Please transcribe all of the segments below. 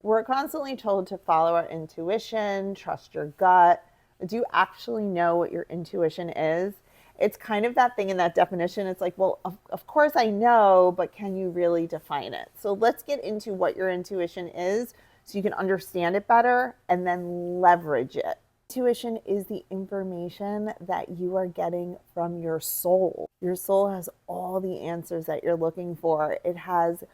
We're constantly told to follow our intuition, trust your gut. Do you actually know what your intuition is? It's kind of that thing in that definition. It's like, well, of course I know, but can you really define it? So let's get into what your intuition is so you can understand it better and then leverage it. Intuition is the information that you are getting from your soul. Your soul has all the answers that you're looking for. It has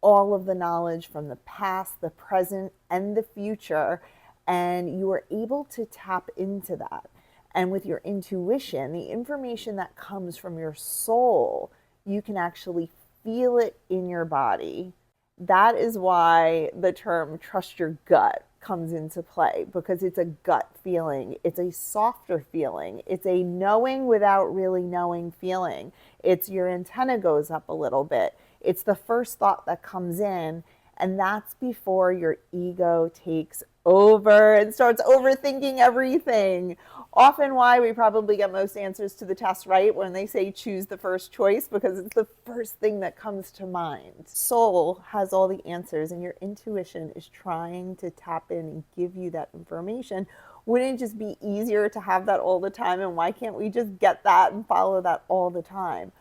all of the knowledge from the past, the present, and the future, and you are able to tap into that. And with your intuition, the information that comes from your soul, you can actually feel it in your body. That is why the term trust your gut comes into play, because it's a gut feeling. It's a softer feeling. It's a knowing without really knowing feeling. It's your antenna goes up a little bit. It's the first thought that comes in, and that's before your ego takes over and starts overthinking everything. Often, why we probably get most answers to the test right when they say choose the first choice, because it's the first thing that comes to mind. Soul has all the answers, and your intuition is trying to tap in and give you that information. Wouldn't it just be easier to have that all the time? And why can't we just get that and follow that all the time?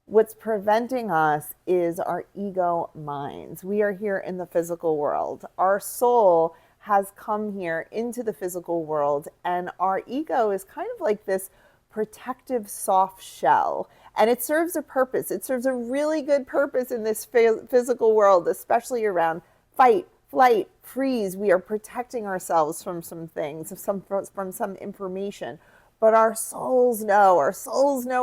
What's preventing us is our ego minds. We are here in the physical world. Our soul has come here into the physical world, and our ego is kind of like this protective soft shell. And it serves a purpose. It serves a really good purpose in this physical world, especially around fight, flight, freeze. We are protecting ourselves from some things, from some information. But our souls know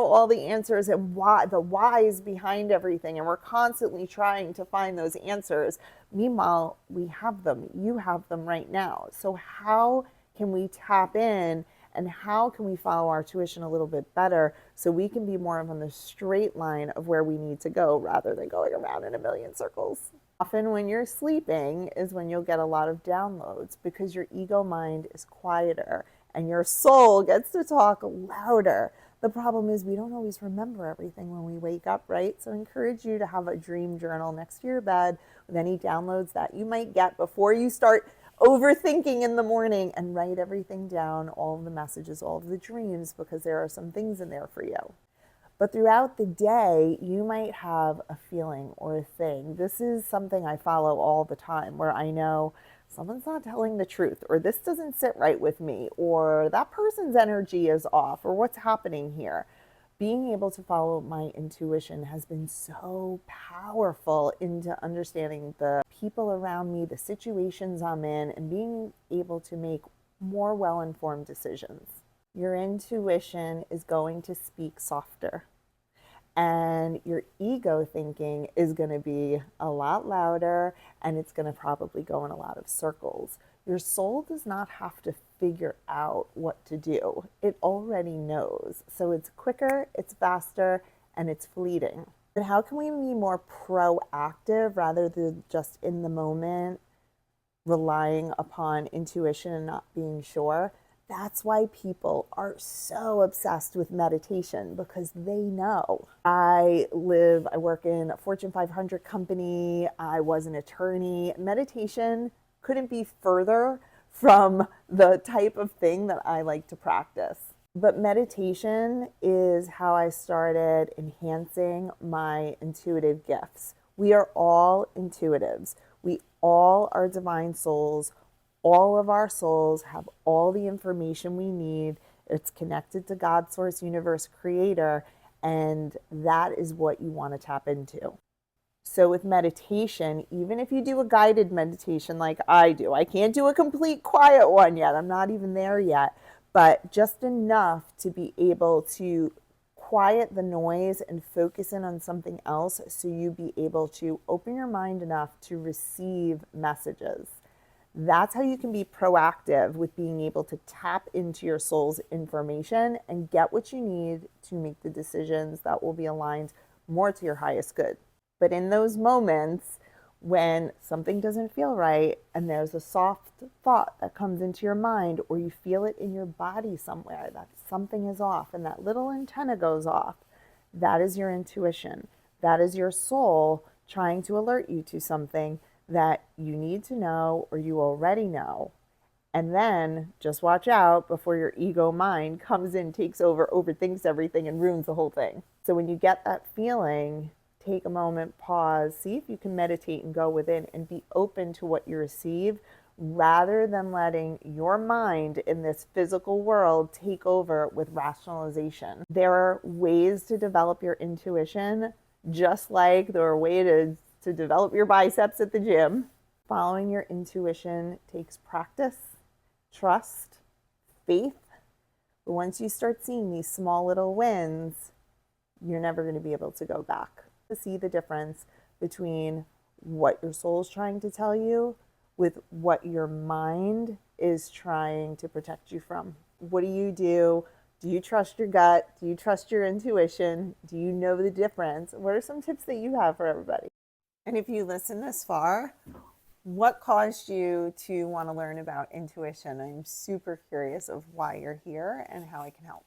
all the answers and why, the whys behind everything, and we're constantly trying to find those answers. Meanwhile, we have them. You have them right now. So how can we tap in, and how can we follow our tuition a little bit better so we can be more of on the straight line of where we need to go rather than going around in a million circles? Often when you're sleeping is when you'll get a lot of downloads, because your ego mind is quieter and your soul gets to talk louder. The problem is we don't always remember everything when we wake up, right? So I encourage you to have a dream journal next to your bed with any downloads that you might get before you start overthinking in the morning, and write everything down, all of the messages, all of the dreams, because there are some things in there for you. But throughout the day, you might have a feeling or a thing. This is something I follow all the time, where I know someone's not telling the truth, or this doesn't sit right with me, or that person's energy is off, or what's happening here. Being able to follow my intuition has been so powerful into understanding the people around me, the situations I'm in, and being able to make more well informed decisions. Your intuition is going to speak softer, and your ego thinking is going to be a lot louder, and it's going to probably go in a lot of circles. Your soul does not have to figure out what to do, it already knows. So it's quicker, it's faster, and it's fleeting. But how can we be more proactive rather than just in the moment relying upon intuition and not being sure? That's why people are so obsessed with meditation, because they know. I work in a Fortune 500 company, I was an attorney. Meditation couldn't be further from the type of thing that I like to practice. But meditation is how I started enhancing my intuitive gifts. We are all intuitives. We all are divine souls. All of our souls have all the information we need. It's connected to God, Source, Universe, Creator, and that is what you want to tap into. So with meditation, even if you do a guided meditation like I do, I can't do a complete quiet one yet. I'm not even there yet, but just enough to be able to quiet the noise and focus in on something else, so you be able to open your mind enough to receive messages. That's how you can be proactive with being able to tap into your soul's information and get what you need to make the decisions that will be aligned more to your highest good. But in those moments when something doesn't feel right, and there's a soft thought that comes into your mind, or you feel it in your body somewhere that something is off and that little antenna goes off, that is your intuition. That is your soul trying to alert you to something that you need to know or you already know. And then just watch out before your ego mind comes in, takes over, overthinks everything, and ruins the whole thing. So when you get that feeling, take a moment, pause, see if you can meditate and go within and be open to what you receive rather than letting your mind in this physical world take over with rationalization. There are ways to develop your intuition, just like there are ways to develop your biceps at the gym. Following your intuition takes practice, trust, faith. But once you start seeing these small little wins, you're never going to be able to go back. To see the difference between what your soul is trying to tell you with what your mind is trying to protect you from. What do you do? Do you trust your gut? Do you trust your intuition? Do you know the difference? What are some tips that you have for everybody? And if you listen this far, what caused you to want to learn about intuition? I'm super curious of why you're here and how I can help.